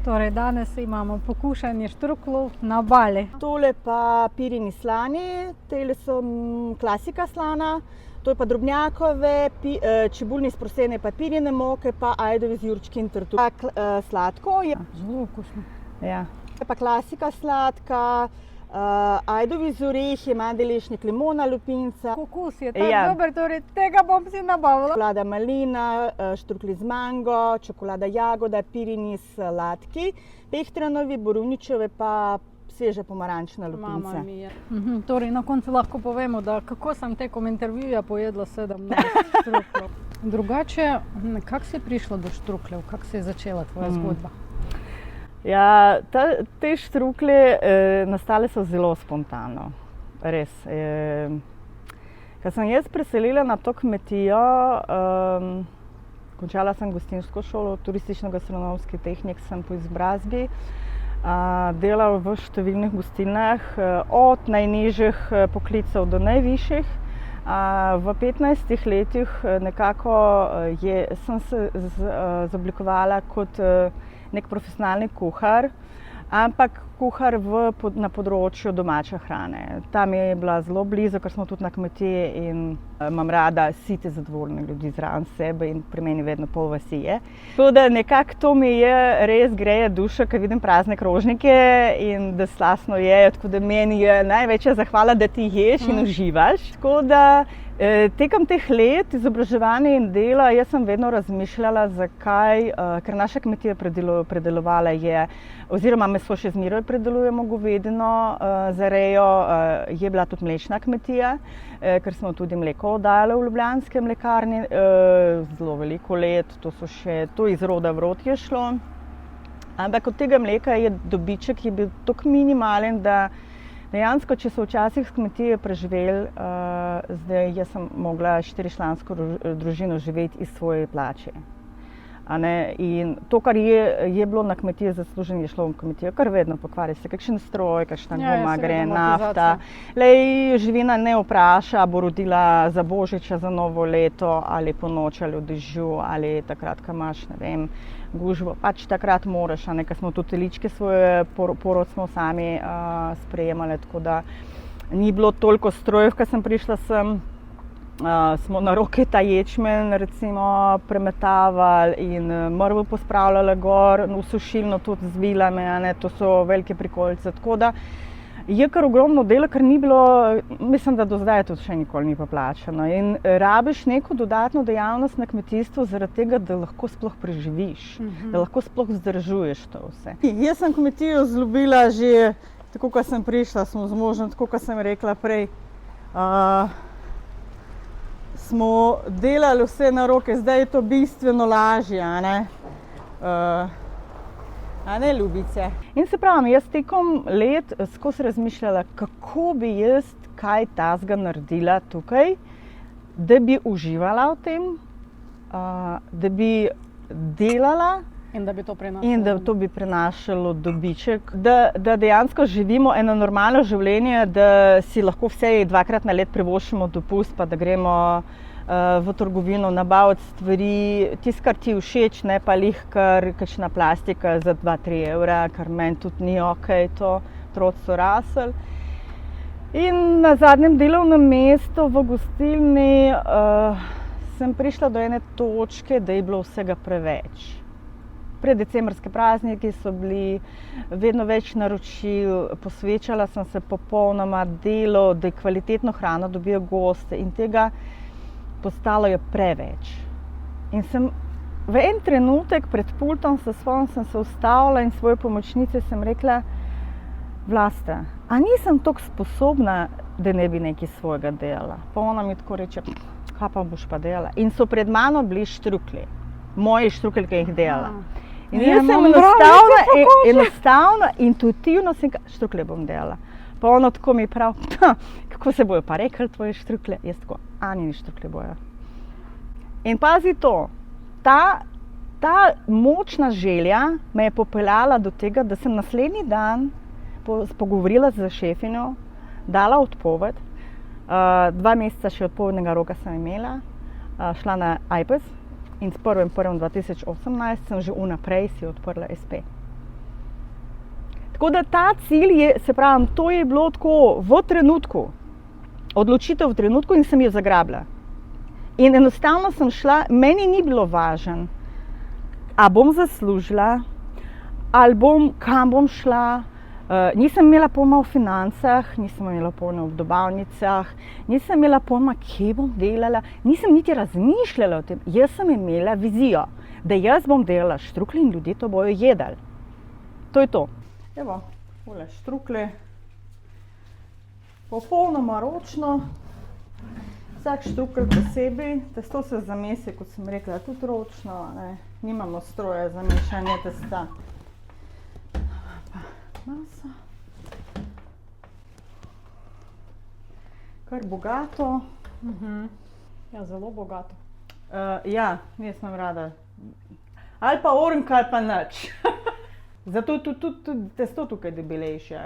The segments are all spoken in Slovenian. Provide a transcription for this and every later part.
Torej, danes imamo pokušanje štruklov na Bali. Tole pa pirini slani, tele so klasika slana, to je pa drobnjakove, čebulni sprosene pa pirine moke, pa ajdovi z jurčki in trtu. Sladko je. Zelo okusno. Ja. To je pa klasika sladka, ajdovi z orehi, mandelešnik, limona, lupinca. Okus je tako dober, torej tega bom si nabavila. Čokolada malina, štrukli z mango, čokolada jagoda, pirini sladki, pehtranovi, borovničeve pa sveže pomarančne lupince. Torej, na koncu lahko povemo, da kako sem tekom intervjuja pojedla 17 štrukljev. Drugače, kako si prišla do štrukljev? Kako se je začela tvoja zgodba? Ja, te štruklje nastale so zelo spontano, res. Ko sem jaz preselila na to kmetijo, končala sem gostinsko šolo, turistično-gastronomski tehnik sem po izobrazbi, delal v številnih gostilnah, od najnižjih poklicev do najvišjih. V 15 letih nekako sem se izoblikovala kot nek profesionalni kuhar, ampak kuhar na področju domače hrane. Tam je bila zelo blizu, ker smo tudi na kmetiji in imam rada site, zadovoljne ljudi zraven sebe in pri meni vedno pol vasi je. Tako da nekako to mi je res greje dušo, ker vidim prazne krožnike in da slastno je, tako da meni je največja zahvala, da ti ješ in uživaš. Tako da tekom teh let izobraževanja in dela jaz sem vedno razmišljala, zakaj, ker naša kmetija predelovala je, oziroma meso še zmeraj predelujemo govedino za rejo, je bila tudi mlečna kmetija, ker smo tudi mleko oddajali v ljubljanske mlekarni zelo veliko let, to iz roda v rod je šlo. Ampak od tega mleka je dobiček je bil tako minimalen, da dejansko, če so včasih s kmetije preživeli, zdaj jaz sem mogla 4-člansko družino živeti iz svoje plače. In to, kar je bilo na kmetiji zasluženo, je šlo v kmetijo, kar vedno pokvari se kakšen stroj, kakšna guma gre, nafta. Živina ne vpraša, bo rodila za božiča, za novo leto ali po noči ali v dežju ali takrat, ko imaš, ne vem, gužvo. Pač takrat moraš, ker smo tudi teličke svoje porod smo sami sprejemali, tako da ni bilo toliko strojev, ko sem prišla sem. Smo na roke ta ječmen recimo premetavali in mrvo pospravljali gor, v sušilno tudi z vilami, to so velike prikolice. Tako da je kar ogromno dela, ker ni bilo, mislim, da do zdaj tudi še nikoli ni poplačano. In rabiš neko dodatno dejavnost na kmetijstvu zaradi tega, da lahko sploh preživiš, da lahko sploh vzdržuješ to vse. Jaz sem kmetijo vzljubila že tako, ko sem prišla, smo z možem, tako kot sem rekla prej. Smo delali vse na roke, zdaj je to bistveno lažje, ljubice? In se pravim, jaz tekom let skozi razmišljala, kako bi jaz kaj tazga naredila tukaj, da bi uživala v tem, da bi delala in da bi to prinašalo. In da to bi prinašalo dobiček, da dejansko živimo eno normalno življenje, da si lahko vsaj 2-krat na let privoščimo dopust, pa da gremo v trgovino nabaviti stvari, tisto, kar ti všeč, ne pa lih kar kakšna plastika za 2-3 evra, kar meni tudi ni okej, to otroci so rasli. In na zadnjem delovnem mestu v gostilni sem prišla do ene točke, da je bilo vsega preveč. Preddecembrske prazniki so bili, vedno več naročil, posvečala sem se popolnoma delu, da kvalitetno hrano dobijo goste in tega postalo je preveč. In sem v en trenutek pred pultom sem se ustavila in svoje pomočnice sem rekla: Vlasta, a nisem toliko sposobna, da ne bi nekaj svojega delala? Pa ona mi tako reče: kaj pa boš pa delala? In so pred mano bili štruklji, moji štruklji, ki jih delala. In jaz sem enostavno, intuitivno sem štruklje bom delala. Pa ono tako mi pravi: kako se bojo pa rekli tvoje štruklje? Jaz tako: Anini štruklje bojo. In pazi to, ta močna želja me je popeljala do tega, da sem naslednji dan pogovorila z šefinjo, dala odpoved, 2 meseca še odpovednega roka sem imela, šla na Ajpes in s 1.1.2018 sem že vnaprej si odprla SP. Tako da ta cilj je, se pravim, to je bilo tako v trenutku, odločitev v trenutku in sem jo zagrabila. In enostavno sem šla, meni ni bilo važno, a bom zaslužila, ali kam bom šla. Nisem imela pojma o financah, nisem imela pojma o dobavnicah, nisem imela pojma, kje bom delala, nisem niti razmišljala o tem. Jaz sem imela vizijo, da jaz bom delala štruklje in ljudje to bojo jedli. To je to. Evo, tole štruklje, popolnoma ročno, vsak štrukelj posebej, testo se zamesi, kot sem rekla, tudi ročno, ne? Nimamo stroja za mešanje testa. Masa. Kar bogato. Ja, zelo bogato. Ja, jaz sem rada. Ali pa orenk, ali pa nič. Zato je tudi testo tukaj debelejše.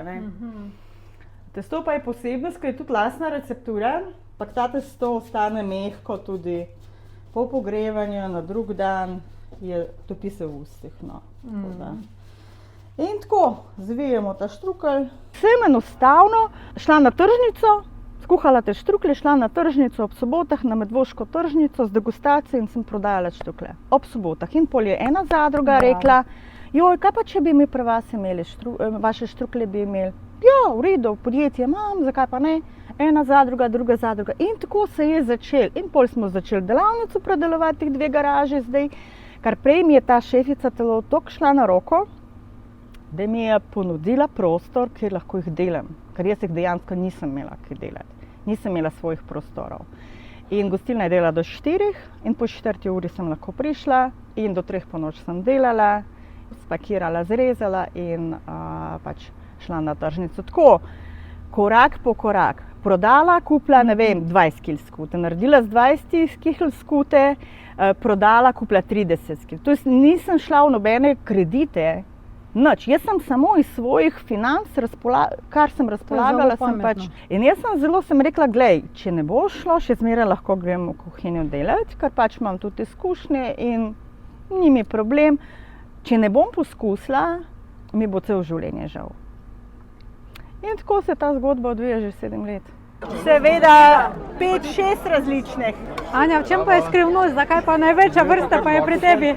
Testo pa je posebnost, ker je tudi lastna receptura, pa ta testo ostane mehko tudi po pogrevanju, na drug dan topi se v ustih. No. In tako, zvijemo ta štrukelj. Sem enostavno šla na tržnico, skuhala te štruklje, šla na tržnico ob sobotah, na Medvoško tržnico z degustacijo in sem prodajala štruklje. Ob sobotah. In pol je ena zadruga rekla, joj, kaj pa če bi mi pri vas imeli vaše štruklje bi imeli? Ja, v redu, podjetje imam, zakaj pa ne? Ena zadruga, druga zadruga. In tako se je začel. In pol smo začeli delavnico predelovati teh 2 garaže zdaj, kar prej mi je ta šefica telo toliko šla na roko, da mi je ponudila prostor, kjer lahko jih delam, ker jaz jih dejansko nisem imela kaj delati. Nisem imela svojih prostorov. In gostilna je delala do 4 in po 4 uri sem lahko prišla in do 3 po noč sem delala, spakirala, zrezala in pač šla na tržnico. Tako, korak po korak. Prodala, kupila, ne vem, 20 kg skute, naredila z 20 kg skute, prodala, kupila 30 kg. To nisem šla v nobene kredite, nič. Jaz sem samo iz svojih financ, kar sem razpolagala, sem pač. In jaz sem rekla, glej, če ne bo šlo, še zmeraj lahko grem v kuhinjo delati, ker pač imam tudi izkušnje in ni mi problem. Če ne bom poskusila, mi bo celo življenje žal. In tako se ta zgodba odvija že 7 let. Seveda 5-6 različnih. Anja, v čem pa je skrivnost, zakaj pa največja vrsta pa je pri tebi?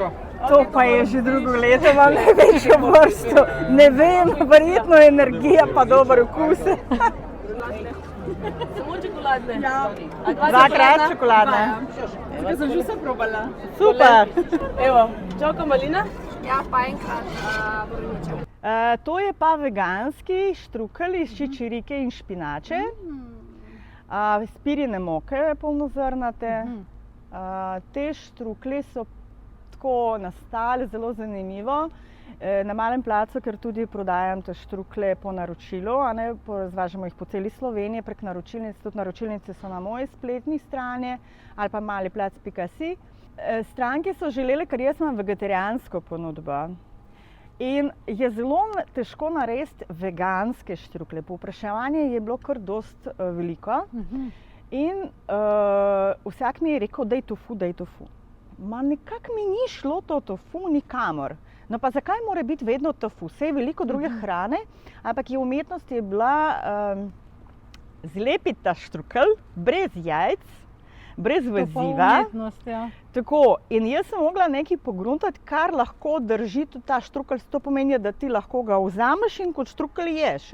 To pa je že drugo leto, imam največjo vrsto. Ne vem, verjetno energija pa dober okus. Samo čokoladne? Ja, 2-krat čokoladne. Tukaj sem že vse probala. Super. Evo, čoko malina? Ja, pa enkrat borovniček. To je pa veganski štrukelj iz čičirike in špinače. Iz pirine moke polnozrnate. Te štruklje so tako nastale zelo zanimivo. Na Malem placu, ker tudi prodajam te štruklje po naročilu, razvažamo jih po celi Sloveniji prek naročilnic, tudi naročilnice so na moji spletni strani ali pa maliplac.si. Stranke so želeli, ker jaz imam vegetarijansko ponudbo. In je zelo težko narediti veganske štruklje. Povpraševanje je bilo kar dost veliko. In vsak mi je rekel, daj tofu, daj tofu. Ma nekako mi ni šlo to tofu nikamor. No pa zakaj mora biti vedno tofu? Saj je veliko druge hrane, ampak je umetnost je bila zlepiti ta štrukelj brez jajc, brez veziva. Ja. Tako, in jaz sem mogla nekaj pogruntati, kar lahko drži tudi ta štrukelj. To pomeni, da ti lahko ga vzameš in kot štrukelj ješ,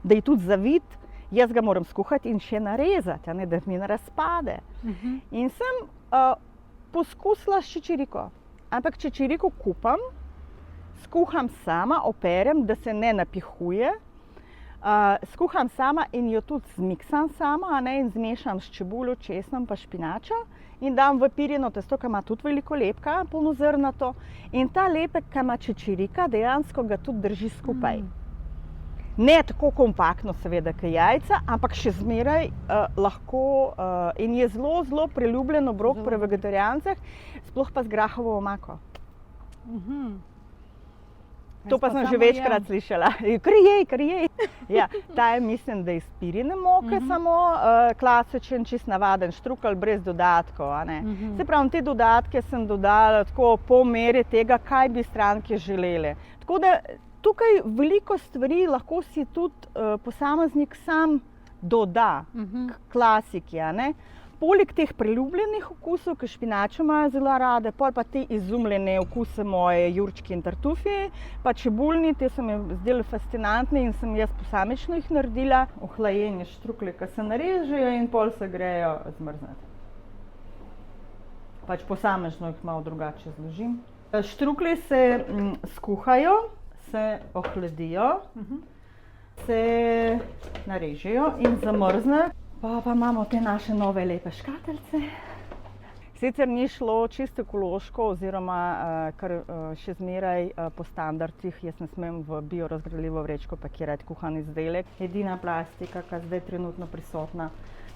da je tudi zavit. Jaz ga moram skuhati in še narezati, da mi ne razpade. In sem poskusila s čičiriko. Ampak čičiriko kupam, skuham sama, operem, da se ne napihuje. Skuham sama in jo tudi zmiksam sama, in zmešam s čebulo, česnom pa špinačo in dam v pirino testo, ki ima tudi veliko lepka, polnozrnato. In ta lepek, ki ima čičirika, dejansko ga tudi drži skupaj. Ne tako kompaktno seveda, kot jajca, ampak še zmeraj lahko in je zelo, zelo priljubljen obrok pri vegetarijancih, sploh pa z grahovo omako. To pa sem že večkrat slišala. Kar jej. Ja, ta je, mislim, da iz pirine moke samo, klasičen, čist navaden štrukelj brez dodatkov. Se pravi, te dodatke sem dodala tako po meri tega, kaj bi stranke želele. Tako da tukaj veliko stvari lahko si tudi posameznik sam doda k klasiki. A ne? Poleg teh priljubljenih okusov, ki špinačo imajo zelo rade, pol pa te izumljene okuse moje jurčki in tartufi, pa čebulni, te so mi zdeli fascinantni in sem jaz posamično jih naredila. Ohlajene štruklje, ki se narežejo in pol se grejo zmrznati. Pač posamično jih malo drugače zložim. Štruklje se skuhajo, se ohladijo, se narežejo in zamrznejo. Pa imamo te naše nove lepe škatlice. Sicer ni šlo čisto ekološko oziroma kar še zmeraj po standardih. Jaz ne smem v biorazgradljivo vrečko pakirati kuhan izdelek. Edina plastika, ki je zdaj trenutno prisotna.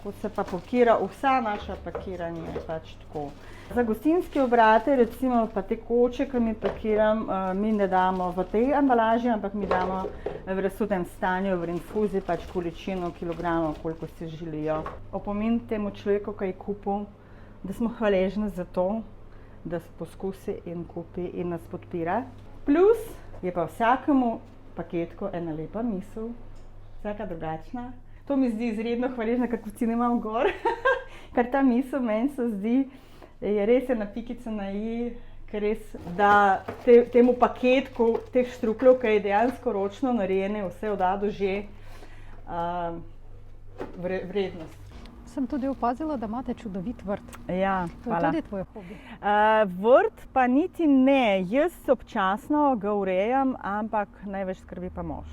Ko se pa pakira, vsa naša pakiranja je pač tako. Za gostinske obrate, recimo pa te koče, ki mi pakiram, mi ne damo v tej embalaži, ampak mi damo v razsutem stanju, v rinfuzi, pač količino kilogramov, koliko si želijo. Opomin temu človeku, ki je kupil, da smo hvaležni za to, da se poskusi in kupi in nas podpira. Plus je pa vsakemu paketku ena lepa misel, vsaka drugačna. To mi zdi izredno hvaležna, ker kucine imam gor, ker ta misel meni se zdi, je res ena pikica na i, ker res da temu paketku teh štrukljev, ki je dejansko ročno narejene, vse od A do Ž, vrednost. Sem tudi opazila, da imate čudovit vrt. Ja, To je hvala. tudi tvoj hobi. Vrt pa niti ne, jaz občasno ga urejam, ampak največ skrbi pa mož.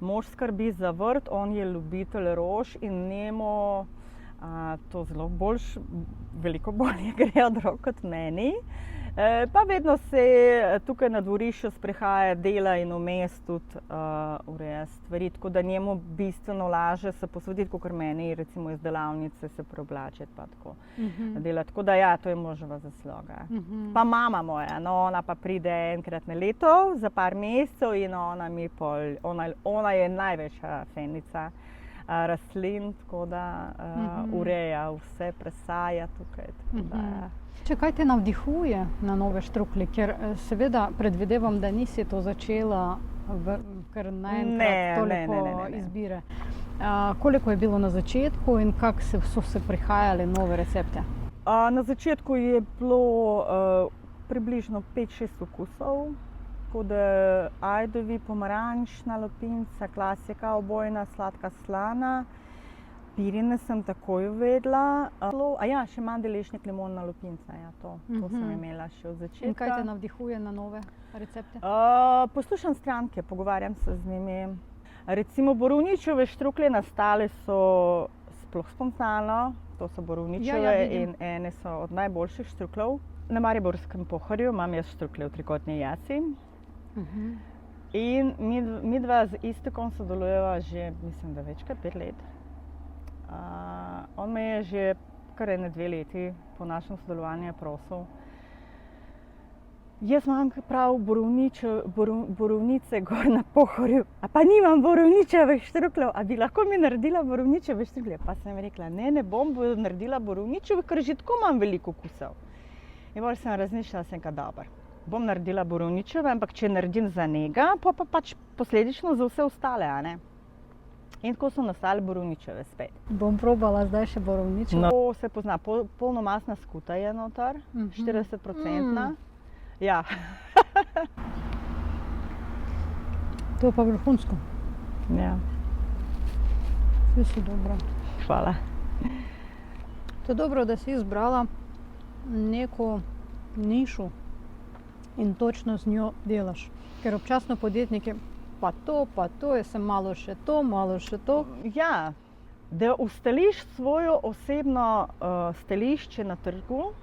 Mož skrbi za vrt, on je ljubitelj rož in njemu to zelo veliko bolje gre od rok kot meni. Pa vedno se tukaj na dvorišču sprehaja, dela in vmes tudi ureja stvari, tako da njemu bistveno lažje se posvetiti, kakor meni, recimo iz delavnice se preoblačiti pa tako delati. Tako da ja, to je moževa zasluga. Pa mama moja, no, ona pa pride enkrat na leto za par mesecev in ona je največja fenica rastlin, tako da ureja vse, presaja tukaj. Če kaj te navdihuje na nove štruklje, ker seveda predvidevam, da nisi to začela kar naenkrat toliko izbire. Koliko je bilo na začetku in kako so se prihajale nove recepte? Na začetku je bilo približno 5-6 okusov, kot ajdovi, pomarančna lupinca, klasika obojna, sladka, slana. Pirine sem takoj uvedla. Še mandelešnik, limonna lupinca, ja, to sem imela še od začetka. In kaj te navdihuje na nove recepte? Poslušam stranke, pogovarjam se z njimi. Recimo borovničeve štruklje nastale so sploh spontano, to so borovničeve in ene so od najboljših štrukljev. Na Mariborskem Pohorju imam jaz štruklje v trikotni jasi. In midva z Iztokom sodelujeva že, mislim, da več kot 5 let. On me je že kar 2 leti po našem sodelovanju prosil. Jaz imam prav borovnice gor na Pohorju, a pa nimam borovničevih štrukljev, a bi lahko mi naredila borovničeve štruklje? Pa sem rekla, ne bom naredila borovničevih, ker že tako imam veliko okusov. In bolj sem razmišljala, dobro, bom naredila borovničeve, ampak če naredim za njega, pa pač posledično za vse ostale, a ne? In tako so nastale borovničeve spet. Bom probala zdaj še borovničeve. To se pozna, polnomasna skuta je noter, 40%. Ja. To je pa vrhunsko. Ja. Vse si dobro. Hvala. To je dobro, da si izbrala neko nišo in točno z njo delaš. Ker občasno podjetniki pa to, jaz sem malo še to. Ja, da ustališ svojo osebno stališče na trgu,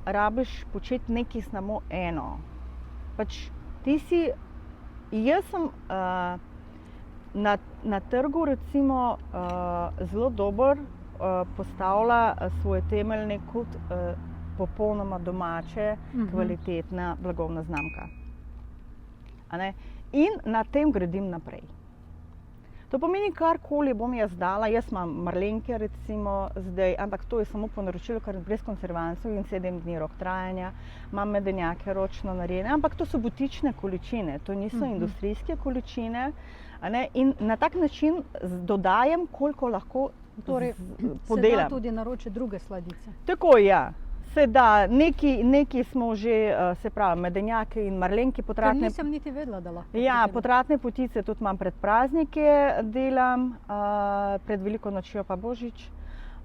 rabiš početi nekaj samo eno. Pač jaz sem na trgu recimo zelo dobro postavila svoje temeljne kot popolnoma domače, kvalitetna blagovna znamka. In na tem gradim naprej. To pomeni, karkoli bom jaz dala, jaz imam marlenke recimo zdaj, ampak to je samo po naročilu, ker brez konservansov in 7 dni rok trajanja, imam medenjake ročno narejene, ampak to so butične količine, to niso industrijske količine, a ne? In na tak način dodajem, koliko lahko Torej, podelam. se da tudi naročiti druge sladice. Tako, ja. Se da, neki smo že, se pravi, medenjake in marlenke Ker potratne. nisem niti vedela, da lahko. Ja, potem- potratne potice tudi imam pred praznike, delam, pred veliko nočjo pa božič,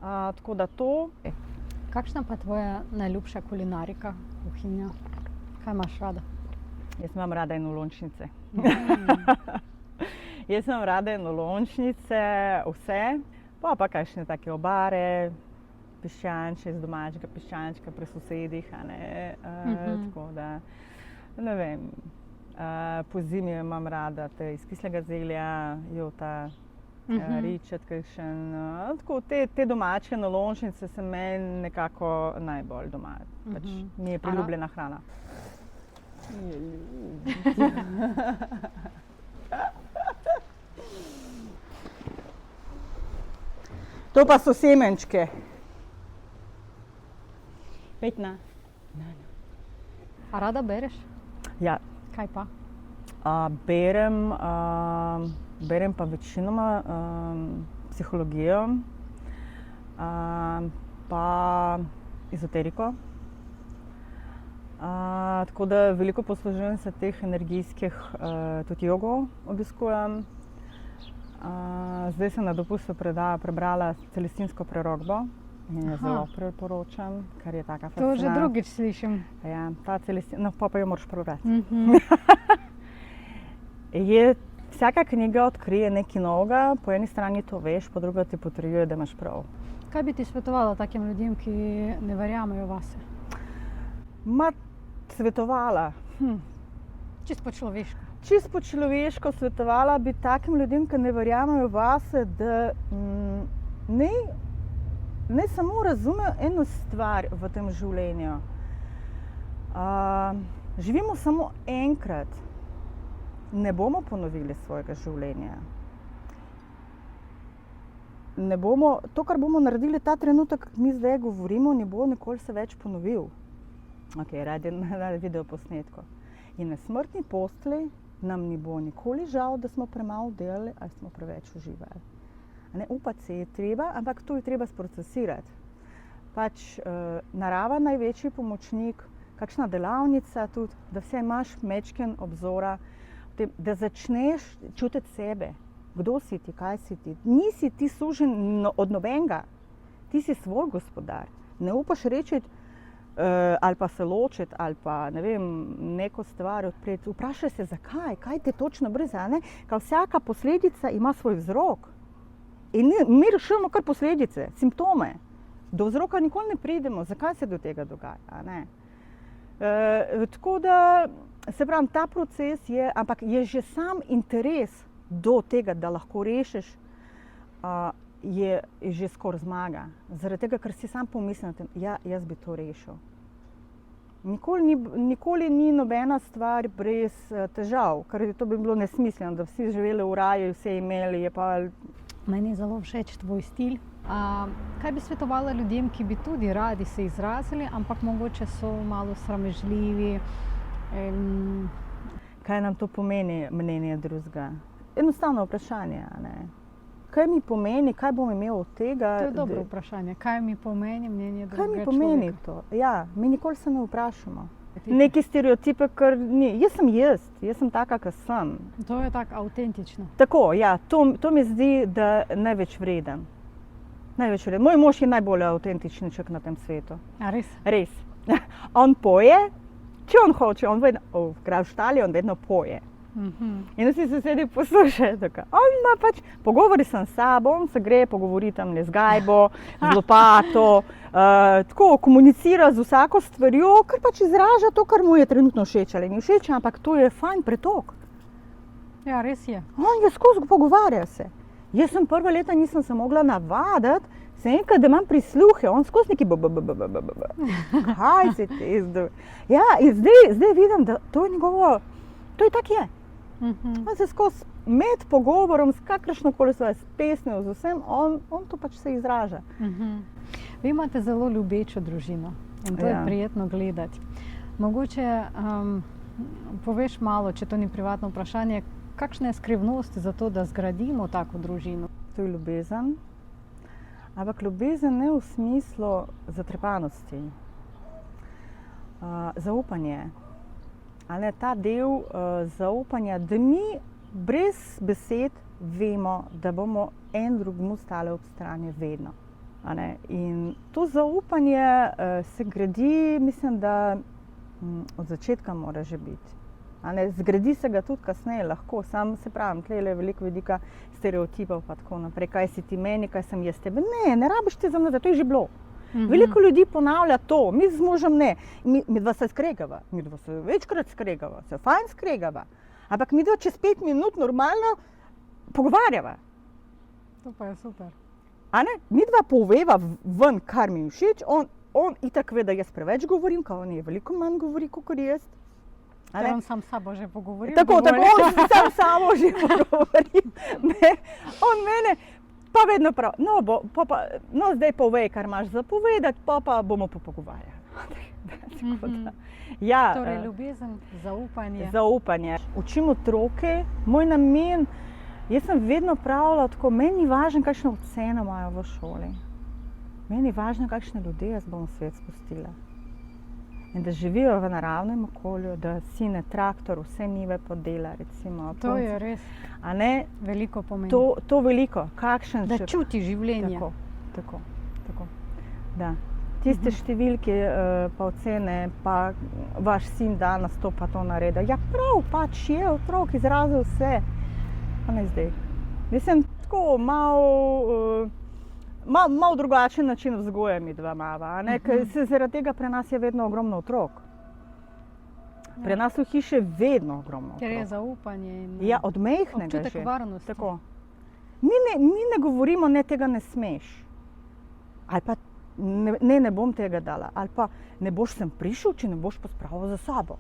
tako da to. Kakšna pa tvoja najljubša kulinarika, kuhinja? Kaj imaš rada? Jaz imam rada enolončnice. Jaz imam rada enolončnice, vse, pa kakšne take obare, piščančje iz domačega piščančka pri sosedih, a ne, tako da, ne vem, po zimi imam rada te iz kislega zelja, jota, ričet kakšen, tako te domače enolončnice se meni nekako najbolj doma, pač mi je priljubljena hrana. To pa so semenčke. Petna. A rada bereš? Ja, Kaj pa? berem pa večinoma psihologijo, pa ezoteriko. Tako da veliko poslužujem se teh energijskih, tudi jogo obiskujem. Zdaj sem na dopustu prebrala Celestinsko prerokbo in jo zelo priporočam, ker je taka fascinantna. To že drugič slišim. Ja, ta Celestina, no pa jo moraš prebrati. Vsaka knjiga odkrije nekaj novega, po eni strani to veš, po drugi ti potrjuje, da imaš prav. Kaj bi ti svetovala takim ljudem, ki ne verjamejo vase? Svetovala. Čisto po človeško. Čisto po človeško svetovala bi takim ljudem, ki ne verjamejo vase, da ne samo razumejo eno stvar v tem življenju. Živimo samo enkrat. Ne bomo ponovili svojega življenja. To, kar bomo naredili ta trenutek, mi zdaj govorimo, ne bo nikoli se več ponovil. Radi video posnetko. In na smrtni postelji nam ni bo nikoli žal, da smo premalo delali ali smo preveč uživali. Upati se je treba, ampak to je treba sprocesirati. Pač narava največji pomočnik, kakšna delavnica tudi, da vse imaš mečken obzora, da začneš čutiti sebe, kdo si ti, kaj si ti. Nisi ti sužen od nobenega, ti si svoj gospodar. Ne upaš reči ali pa se ločiti ali pa ne vem, neko stvar odpreti. Vprašaj se, zakaj, kaj te točno breze, ker vsaka posledica ima svoj vzrok. In mi rešujemo kar posledice, simptome. Do vzroka nikoli ne pridemo, zakaj se do tega dogaja. Tako da, se pravim, ta proces je, ampak je že sam interes do tega, da lahko rešiš, je že skoraj zmaga. Zaradi tega, ker si sam pomislim, ja, jaz bi to rešil. Nikoli ni nobena stvar brez težav, ker to bi bilo nesmiselno, da vsi živeli v raju, vse imeli, je pa. Meni je zelo všeč tvoj stil. Kaj bi svetovala ljudem, ki bi tudi radi se izrazili, ampak mogoče so malo sramežljivi? Kaj nam to pomeni mnenje drugega? Enostavno vprašanje, Kaj mi pomeni, kaj bom imel od tega? To je dobro vprašanje. Kaj mi pomeni mnenje drugega človeka? Kaj mi pomeni človeka? to? Ja, mi nikoli se ne vprašamo. Neki stereotipe, kar ni. Jaz sem taka, kot sem. To je tako avtentično. Tako, ja, to mi zdi, da največ vreden. Moj mož je najbolj avtentični človek na tem svetu. A res? Res. On poje, če on hoče, on vedno poje. In vsi sosedi poslušajo. On ima pač, pogovori sem s sabo, on se gre pogovoriti tam z gajbo, z lopato, tako komunicira z vsako stvarjo, ker pač izraža to, kar mu je trenutno všeč ali ni všeč, ampak to je fajn pretok. Ja, res je. On je skozi pogovarja se. Jaz sem prva leta nisem se mogla navaditi, enkrat, da imam prisluhe, on skozi neki Kaj se ti zdi? Ja, in zdaj vidim, da to je njegovo, to je tak je. On se skozi med pogovorom s kakršnokoli stvar, s pesmijo, z vsem, on to pač se izraža. Vi imate zelo ljubečno družino in to je Ja. prijetno gledati. Mogoče poveš malo, če to ni privatno vprašanje, kakšna je skrivnost za to, da zgradimo tako družino? To je ljubezen, ampak ljubezen ne v smislu zatrepanosti. Zaupanje. A ne, ta del zaupanja, da mi brez besed vemo, da bomo en drugemu stali ob strani vedno. A ne? In to zaupanje se gradi, mislim, da od začetka mora že biti. A ne? Zgradi se ga tudi kasneje, lahko, sam se pravim, tle je veliko vidika stereotipov pa tako naprej, kaj si ti meni, kaj sem jaz tebe. Ne rabiš ti za mene, to je že bilo. Veliko ljudi ponavlja to, mi z možem ne, mi dva se skregava, mi dva se večkrat skregava, se fajn skregava, ampak mi dva čez 5 minut normalno pogovarjava. To pa je super. A ne? Mi dva poveva ven, kar mi je všeč, on itak ve, da jaz preveč govorim, kao on je veliko manj govori, kot jaz. Ker on sam s sabo že pogovoril. Tako, on sam samo že pogovorim. On mene pa vedno prav, no zdaj povej, kar imaš za povedati, pa bomo pogovarjali. Ja, torej ljubezen, zaupanje. Zaupanje. Učim otroke, moj namen, jaz sem vedno pravila tako, meni ni važno, kakšne ocene imajo v šoli. Meni je važno, kakšne ljudi jaz bom v svet spustila. In da živijo v naravnem okolju, da sine traktor, vse njive podela, recimo. To je res. A ne? Veliko pomeni. To veliko. Kakšen da čuti življenje. Tako. Da. Tiste številke pa ocene, pa vaš sin danes to pa to naredi. Ja prav, pač je otrok izrazil vse. Pa ne zdaj. Mislim, tako malo drugačen način vzgoje mi dva imava, ker zaradi tega pri nas je vedno ogromno otrok. Pri nas v hiši je vedno ogromno otrok. Ker je zaupanje in ja, od majhnega že. občutek varnosti. Tako. Mi ne govorimo, ne, tega ne smeš. Ali pa ne bom tega dala. Ali pa ne boš sem prišel, če ne boš pospravil za sabo.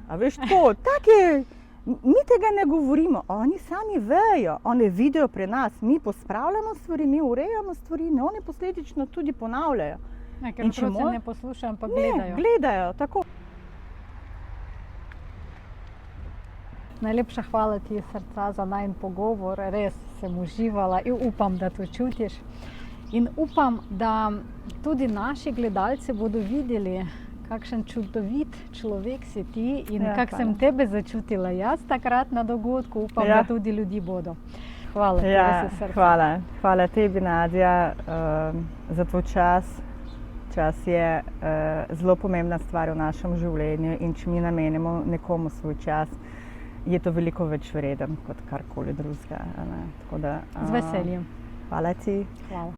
A veš, tako, tak je. Mi tega ne govorimo, oni sami vejo, oni vidijo pri nas, mi pospravljamo stvari, mi urejamo stvari, in oni posledično tudi ponavljajo. Ker otroci ne poslušajo, ampak gledajo. Ne, gledajo, tako. Najlepša hvala ti iz srca za najin pogovor, res sem uživala in upam, da to čutiš. In upam, da tudi naši gledalci bodo videli, kakšen čudovit človek si ti in kako sem tebe začutila jaz takrat na dogodku. Upam, da tudi ljudi bodo. Hvala ti res iz srca. Hvala tebi, Nadja, za tvoj čas. Čas je zelo pomembna stvar v našem življenju in če mi namenimo nekomu svoj čas, je to veliko več vreden kot karkoli drugega. Z veseljem. Hvala ti. Hvala.